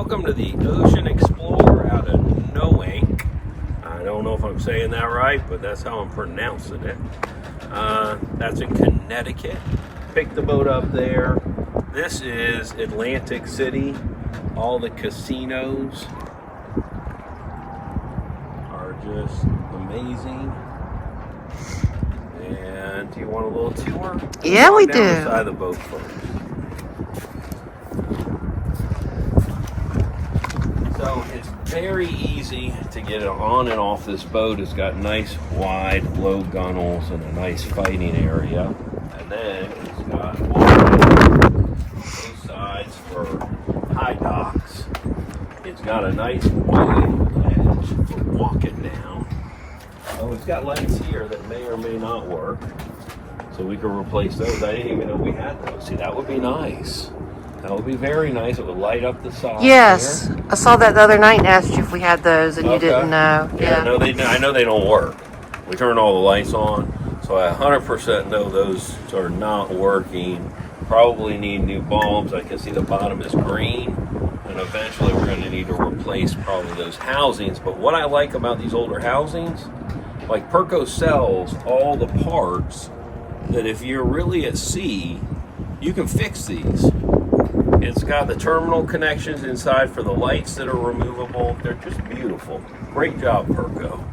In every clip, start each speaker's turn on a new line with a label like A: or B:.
A: Welcome to the Ocean Explorer out of Noank. I don't know if I'm saying that right, but that's how I'm pronouncing it. That's in Connecticut. Picked the boat up there. This is Atlantic City. All the casinos are just amazing. And do you want a little tour?
B: Yeah, we do.
A: Down the side of the boat first. So it's very easy to get on and off this boat. It's got nice wide low gunnels and a nice fighting area. And then it's got both sides for high docks. It's got a nice wide ledge for walking down. Oh, it's got lights here that may or may not work. So we can replace those. I didn't even know we had those. See, that would be nice. That would be very nice. It would light up the side.
B: Yes,
A: here.
B: I saw that the other night and asked you if we had those, and you
A: Okay.
B: didn't know.
A: Yeah, no, I know they don't work. We turn all the lights on, so I 100% know those are not working. Probably need new bulbs. I can see the bottom is green, and eventually we're going to need to replace probably those housings. But what I like about these older housings, like Perco sells all the parts that if you're really at sea, you can fix these. It's got the terminal connections inside for the lights that are removable. They're just beautiful. Great job, Perco.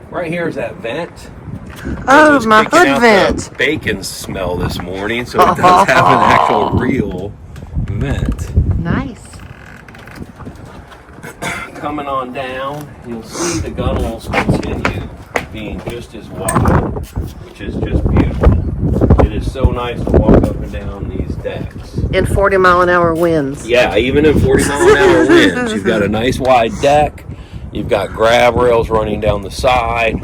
A: Right here is that vent.
B: Oh,
A: It's
B: my
A: kicking
B: hood
A: out
B: vent.
A: the bacon smell this morning, so it does have an actual real vent.
B: Nice.
A: Coming on down, you'll see the gunnels continue being just as wide, which is just beautiful. It is so nice to walk up and down these decks.
B: In 40-mile-an-hour winds.
A: Yeah, even in 40-mile-an-hour winds, you've got a nice wide deck. You've got grab rails running down the side.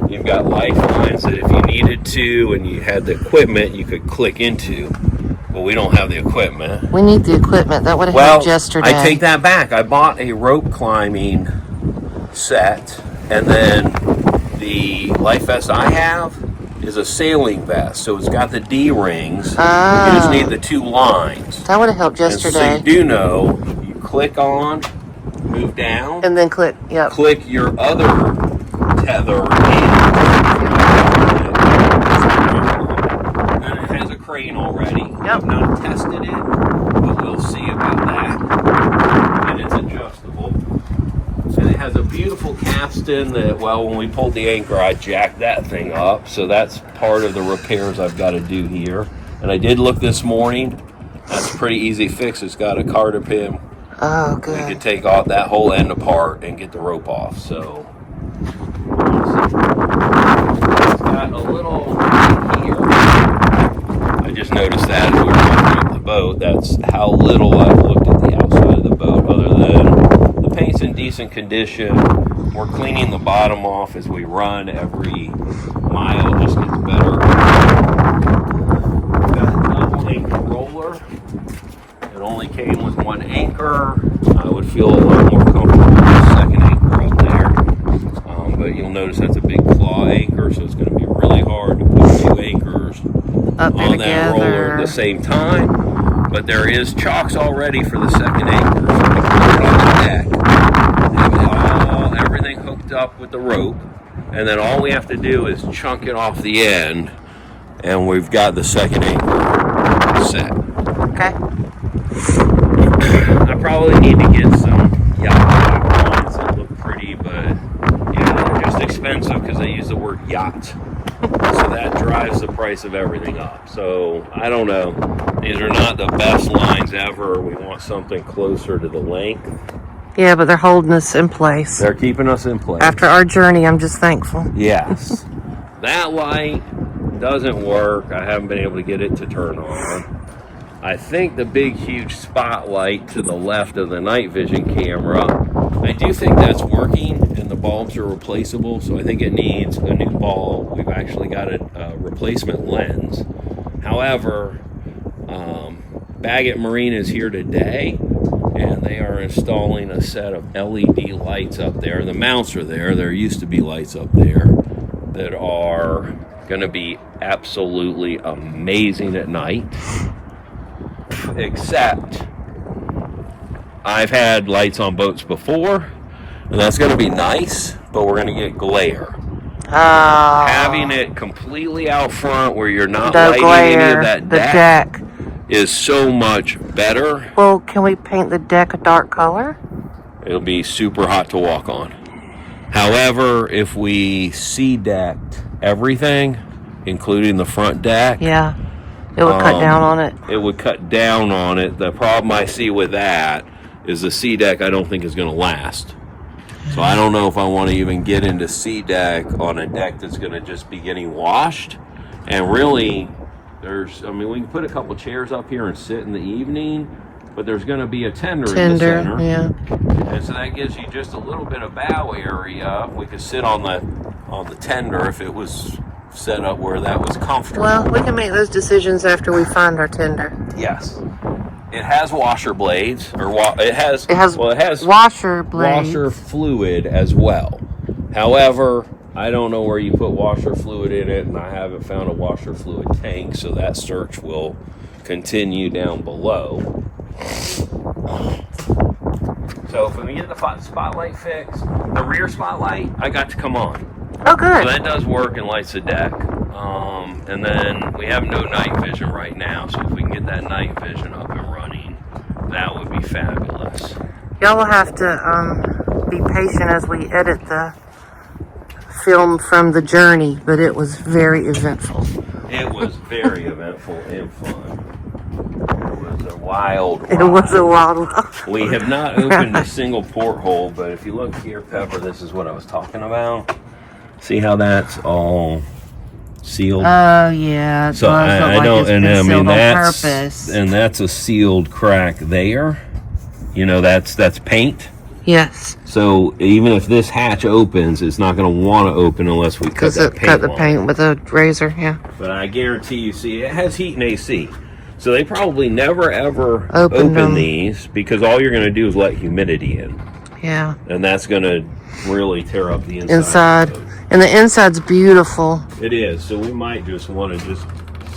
A: You've got lifelines that if you needed to and you had the equipment, you could click into. But we don't have the equipment.
B: We need the equipment. That would have
A: Well,
B: helped yesterday.
A: I take that back. I bought a rope climbing set, and then the life vest I have is a sailing vest. So it's got the D-rings.
B: Ah.
A: You just need the two lines.
B: That would have helped
A: And so
B: yesterday.
A: you do know, you click on, move down,
B: And then click. Yep.
A: click your other tether and it has a crane already.
B: Yep.
A: I've not tested it, but we'll see about that. And it's adjustable. And it has a beautiful capstan that, well, when we pulled the anchor, I jacked that thing up. So that's part of the repairs I've got to do here. And I did look this morning. That's a pretty easy fix. It's got a carter pin.
B: Oh,
A: We
B: good.
A: could take off that whole end apart and get the rope off. So it's got a little here. I just noticed that as we were looking at the boat. That's how little I've looked at the outside of the boat, other than the paint's in decent condition. We're cleaning the bottom off as we run. Every mile just gets better. We've got a double anchor roller. It only came with one anchor. I would feel a lot more comfortable with the second anchor up there. But you'll notice that's a big claw anchor, so it's going to be really hard to put two anchors
B: Up there
A: on that roller at the
B: together.
A: same time. But there is chocks already for the second anchor, so we can put it on the deck. Have everything hooked up with the rope, and then all we have to do is chunk it off the end, and we've got the second anchor set.
B: Okay.
A: I probably need to get some yacht lines that look pretty, but yeah, they're just expensive because they use the word yacht. So that drives the price of everything up. So I don't know. These are not the best lines ever. We want something closer to the length.
B: Yeah, but they're holding us in place.
A: They're keeping us in place.
B: After our journey, I'm just thankful.
A: Yes. That light doesn't work. I haven't been able to get it to turn on. I think the big, huge spotlight to the left of the night vision camera, I do think that's working, and the bulbs are replaceable, so I think it needs a new bulb. We've actually got a replacement lens. However, Baggett Marine is here today, and they are installing a set of LED lights up there. The mounts are there. There used to be lights up there that are going to be absolutely amazing at night. Except I've had lights on boats before, and that's going to be nice, but we're going to get glare. Having it completely out front where you're not
B: the
A: lighting
B: glare,
A: any of that
B: the
A: deck is so much better.
B: Well, can we paint the deck a dark color?
A: It'll be super hot to walk on. However, if we sea decked everything, including the front deck,
B: Yeah, it would cut down on it.
A: It would cut down on it. The problem I see with that is the sea deck I don't think is going to last. So I don't know if I want to even get into sea deck on a deck that's going to just be getting washed. And really, we can put a couple chairs up here and sit in the evening, but there's going to be a tender in the center.
B: Yeah.
A: And so that gives you just a little bit of bow area. We could sit on the tender if it was set up where that was comfortable.
B: Well, we can make those decisions after we find our tender.
A: Yes. It has washer blades, or it has
B: washer blades.
A: Washer fluid as well. However, I don't know where you put washer fluid in it, and I haven't found a washer fluid tank, so that search will continue down below. So if we get the spotlight fixed, the rear spotlight, I got to come on.
B: Oh, good.
A: So that does work and lights the deck. And then we have no night vision right now, so if we can get that night vision up and running, that would be fabulous.
B: Y'all will have to be patient as we edit the film from the journey, but it was very eventful.
A: It was very eventful and fun. It was a wild ride.
B: It was a wild ride.
A: We have not opened a single porthole, but if you look here, Pepper, this is what I was talking about. See how that's all sealed?
B: Oh yeah.
A: So I don't, and I mean that's a sealed crack there. You know, that's paint.
B: Yes.
A: So even if this hatch opens, it's not going to want to open unless we cut the
B: paint with a razor. Yeah.
A: But I guarantee you, see, it has heat and AC. So they probably never ever
B: open
A: these because all you're going to do is let humidity in.
B: Yeah.
A: And that's going to really tear up the inside.
B: And the inside's beautiful.
A: It is. So we might just want to just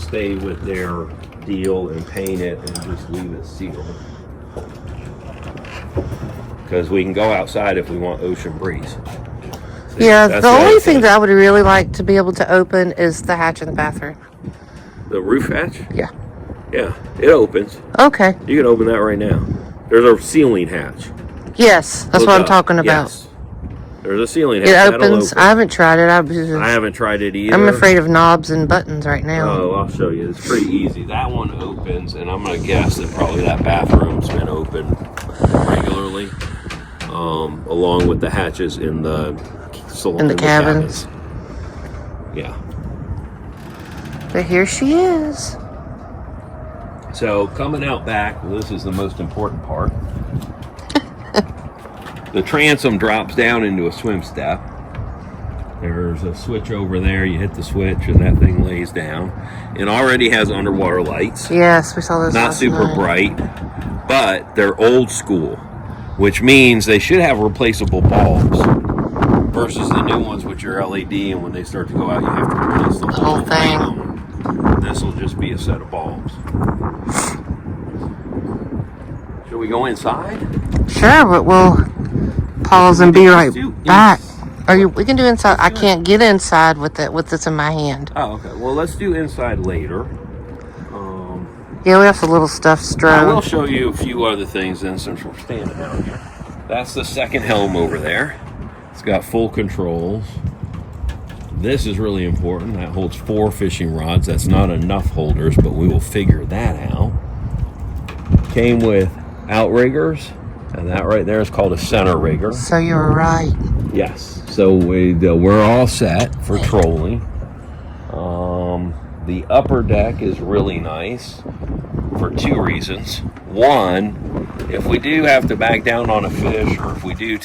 A: stay with their deal and paint it and just leave it sealed. Because we can go outside if we want ocean breeze.
B: Yeah, the only thing that I would really like to be able to open is the hatch in the bathroom.
A: The roof hatch?
B: Yeah.
A: Yeah, it opens.
B: Okay.
A: You can open that right now. There's a ceiling hatch.
B: Yes, that's what I'm talking about.
A: Yes. There's a ceiling hatch.
B: It opens. I haven't tried it.
A: I haven't tried it either.
B: I'm afraid of knobs and buttons right now.
A: Oh, I'll show you. It's pretty easy. That one opens, and I'm going to guess that probably that bathroom's been open regularly, along with the hatches in the
B: cabins.
A: Yeah.
B: But here she is.
A: So coming out back, well, this is the most important part. The transom drops down into a swim step. There's a switch over there. You hit the switch and that thing lays down. It already has underwater lights.
B: Yes, we saw those.
A: Not super bright, but they're old school, which means they should have replaceable bulbs versus the new ones which are LED, and when they start to go out you have to replace the whole thing. This will just be a set of bulbs. Should we go inside?
B: Sure, but we'll pause and be right back. We can do inside. I can't get inside with this in my hand.
A: Oh, okay. Well, let's do inside later.
B: Yeah, we have some little stuff strewn.
A: I will show you a few other things then since we're standing out here. That's the second helm over there. It's got full controls. This is really important. That holds 4 fishing rods. That's not enough holders, but we will figure that out. Came with outriggers, and that right there is called a center rigger.
B: So you were right.
A: Yes. So we're all set for trolling. The upper deck is really nice for 2 reasons. One, if we do have to back down on a fish, or if we do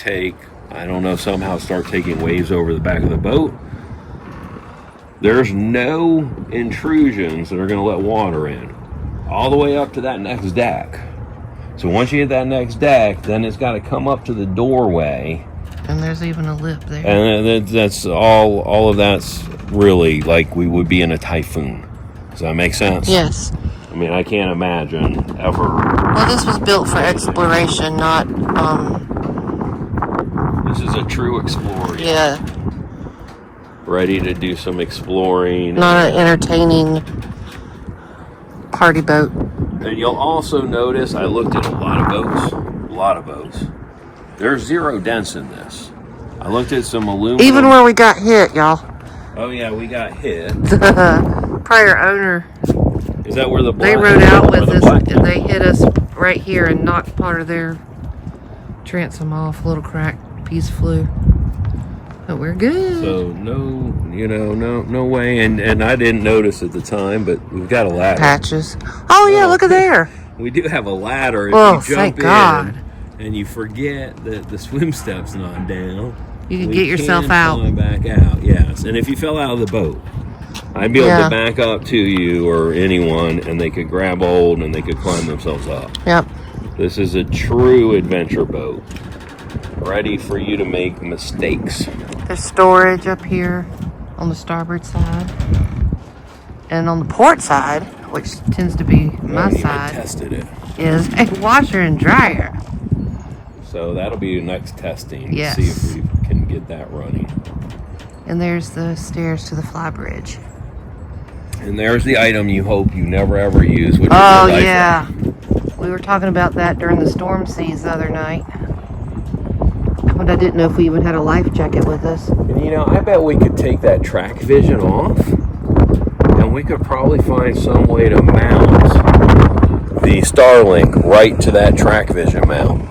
A: somehow start taking waves over the back of the boat, there's no intrusions that are going to let water in all the way up to that next deck. So once you hit that next deck, then it's got to come up to the doorway.
B: And there's even a lip there.
A: And that's all of that's really like we would be in a typhoon. Does that make sense?
B: Yes.
A: mean, I can't imagine ever.
B: Well, this was built for exploration, not,
A: This is a true explorer.
B: yeah,
A: Ready to do some exploring.
B: not an entertaining party boat.
A: And you'll also notice I looked at a lot of boats. There's zero dents in this. I looked at some aluminum.
B: Even where we got hit, y'all.
A: Oh yeah, we got hit.
B: The prior owner,
A: Is that where the
B: they
A: black,
B: rode out
A: where
B: with
A: the
B: us
A: black-
B: and they hit us right here and knocked part of their transom off. A little cracked piece flew. But we're good.
A: So no way. And I didn't notice at the time, but we've got a ladder.
B: Patches. Oh yeah, look at there.
A: We do have a ladder. If
B: Oh,
A: you
B: thank
A: jump
B: God.
A: in and you forget that the swim step's not down,
B: You can
A: we
B: get yourself
A: can
B: out.
A: climb back out. Yes, and if you fell out of the boat, I'd be able
B: Yeah.
A: to back up to you or anyone, and they could grab hold and they could climb themselves up.
B: Yep.
A: This is a true adventure boat, ready for you to make mistakes.
B: There's storage up here on the starboard side. And on the port side, which tends to be my
A: I even
B: side,
A: tested it,
B: is a washer and dryer.
A: so that'll be the next testing.
B: Yes.
A: See if we can get that running.
B: And there's the stairs to the fly bridge.
A: And there's the item you hope you never ever use, which
B: Oh,
A: is your life
B: yeah.
A: raft.
B: We were talking about that during the storm seas the other night. But I didn't know if we even had a life jacket with us.
A: And I bet we could take that track vision off, and we could probably find some way to mount the Starlink right to that track vision mount.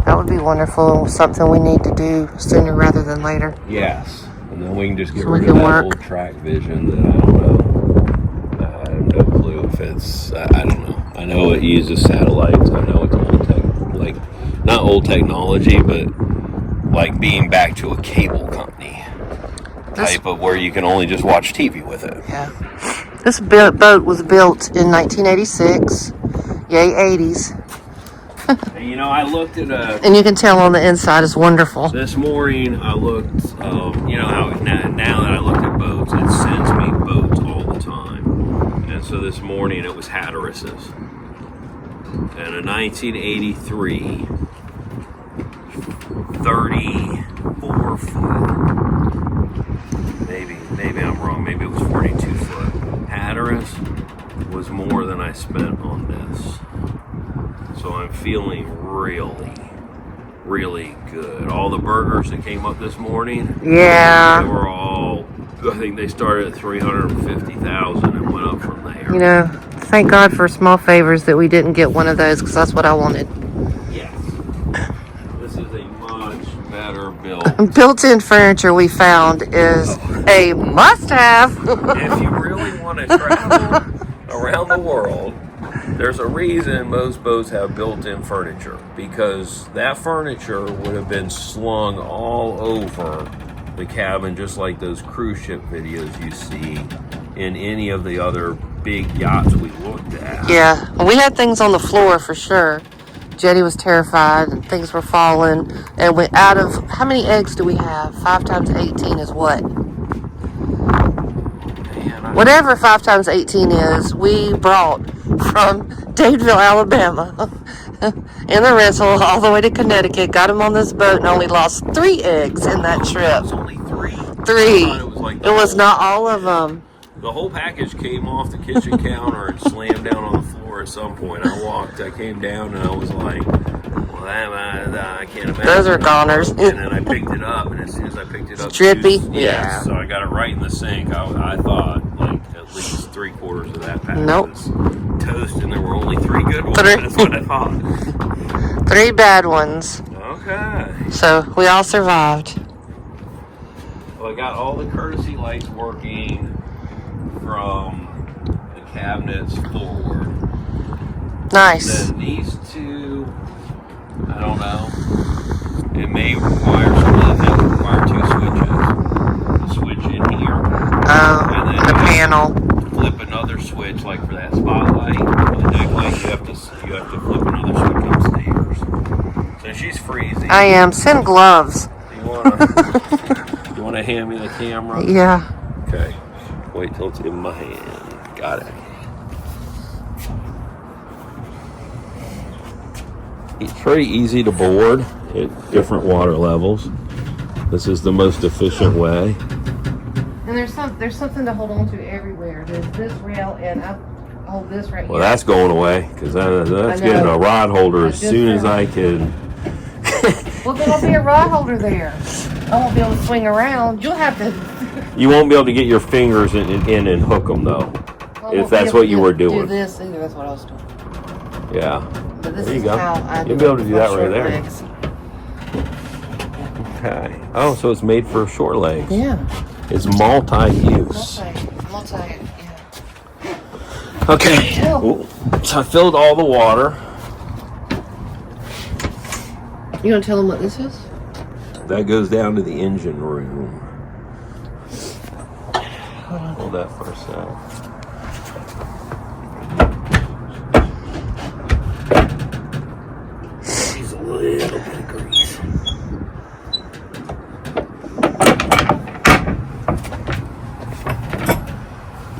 B: That would be wonderful. Something we need to do sooner rather than later.
A: Yes. And then we can just get
B: So we
A: rid of
B: can
A: that
B: work.
A: whole track vision that I don't know. I have no clue if it's, I don't know. I know it uses satellites. I know it's old tech, like, not old technology, but like being back to a cable company type of where you can only just watch TV with it.
B: Yeah. This boat was built in 1986. Yay, 80s.
A: And I looked at
B: And you can tell on the inside is wonderful.
A: this morning. I looked, how now that I looked at boats, it sends me boats all the time. And so this morning it was Hatteris's, and a 1983 34 foot. Maybe I'm wrong. Maybe it was 42 foot. Hatteras was more than I spent on this. So I'm feeling really good. All the burgers that came up this morning, they
B: Yeah.
A: were all, I think they started at 350,000 and went up from there.
B: Thank God for small favors that we didn't get one of those because that's what I wanted.
A: Yes. This is a much better build.
B: Built-in furniture we found is a must-have.
A: If you really want to travel around the world, there's a reason most boats have built-in furniture, because that furniture would have been slung all over the cabin, just like those cruise ship videos you see in any of the other big yachts we looked at.
B: Yeah, we had things on the floor for sure. Jetty was terrified and things were falling. And we, out of, how many eggs do we have? 5 times 18 is what?
A: Man,
B: Whatever 5 times 18 is, we brought from Dadeville, Alabama in the rental all the way to Connecticut. Got them on this boat and only lost 3 eggs in that
A: it
B: trip.
A: was only 3.
B: 3.
A: I thought it was like
B: It was not all of them.
A: The whole package came off the kitchen counter and slammed down on the floor at some point. I came down and I was like, well, I can't imagine.
B: Those are goners.
A: And then I picked it up, and as soon as I picked it up,
B: Drippy?
A: juice-
B: Yeah.
A: So I got it right in the sink. I thought like at least 3/4 of that pack
B: Nope.
A: was toast, and there were only 3 good ones.
B: 3.
A: That's what I thought.
B: 3 bad ones.
A: Okay.
B: So we all survived.
A: Well, I got all the courtesy lights working from the cabinets forward.
B: Nice.
A: Then these 2, I don't know. It may require, some of them require 2 switches. The switch in here.
B: Oh,
A: And then
B: the
A: you
B: panel.
A: flip another switch, like for that spotlight or the deck light. You have to flip another switch upstairs. So she's freezing.
B: I am. Send gloves.
A: You wanna hand me the camera?
B: Yeah.
A: Okay. Wait till it's in my hand. Got it. It's pretty easy to board at different water levels. This is the most efficient way.
B: And there's something to hold on to everywhere. There's this rail, and I hold this right
A: Well,
B: here.
A: that's going away because that's
B: I
A: getting
B: know.
A: a rod holder as
B: just
A: soon as
B: found
A: I can.
B: Well, there'll be a rod holder there. I won't be able to swing around. You'll have to.
A: You won't be able to get your fingers in and hook them though,
B: I
A: if
B: won't
A: that's
B: be able
A: what you
B: to
A: were
B: do
A: doing.
B: this either. That's what I was doing.
A: Yeah.
B: But this
A: There you
B: is
A: go.
B: how I
A: You'll
B: do
A: be able
B: it
A: to do
B: with
A: that
B: my
A: right
B: short
A: there.
B: legs.
A: Okay. Oh, so it's made for short legs.
B: Yeah.
A: It's multi-use.
B: Multi. Yeah.
A: Okay.
B: Oh.
A: Ooh. So I filled all the water.
B: You gonna tell them what this is?
A: That goes down to the engine room.
B: Hold on.
A: Hold that for a sec. Use a little bit of grease.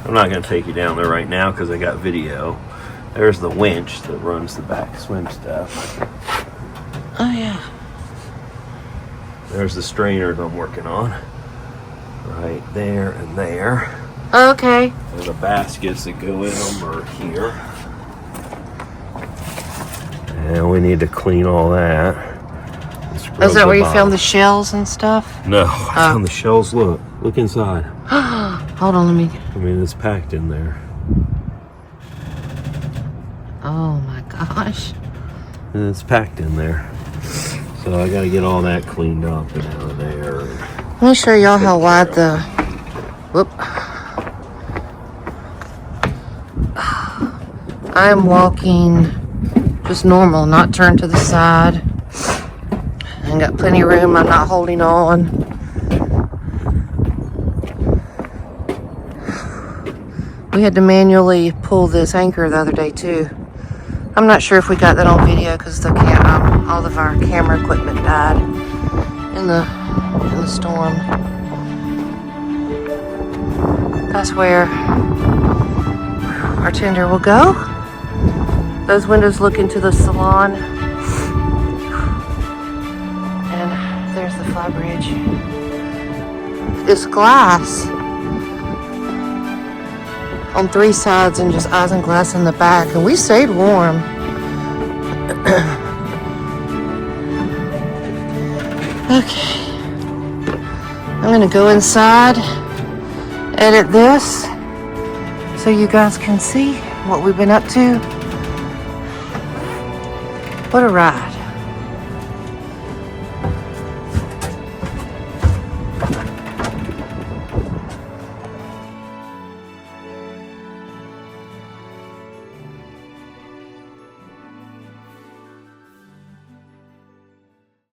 A: I'm not going to take you down there right now because I got video. There's the winch that runs the back swim stuff.
B: Oh yeah.
A: There's the strainers I'm working on. Right there and there.
B: Okay.
A: And the baskets that go in them are here. And we need to clean all that.
B: Is that where you found the shells and stuff?
A: No, I found the shells. Look inside.
B: Hold on, let me.
A: I mean, it's packed in there.
B: Oh my gosh.
A: And it's packed in there. So I got to get all that cleaned up and out of there.
B: Let me show y'all how wide the. Whoop. I'm walking just normal, not turned to the side. I got plenty of room. I'm not holding on. We had to manually pull this anchor the other day too. I'm not sure if we got that on video because the all of our camera equipment died in the storm. That's where our tender will go. Those windows look into the salon. And there's the fly bridge. It's glass on 3 sides and just isinglass in the back. And we stayed warm. Okay. I'm gonna go inside, edit this, so you guys can see what we've been up to. What a ride.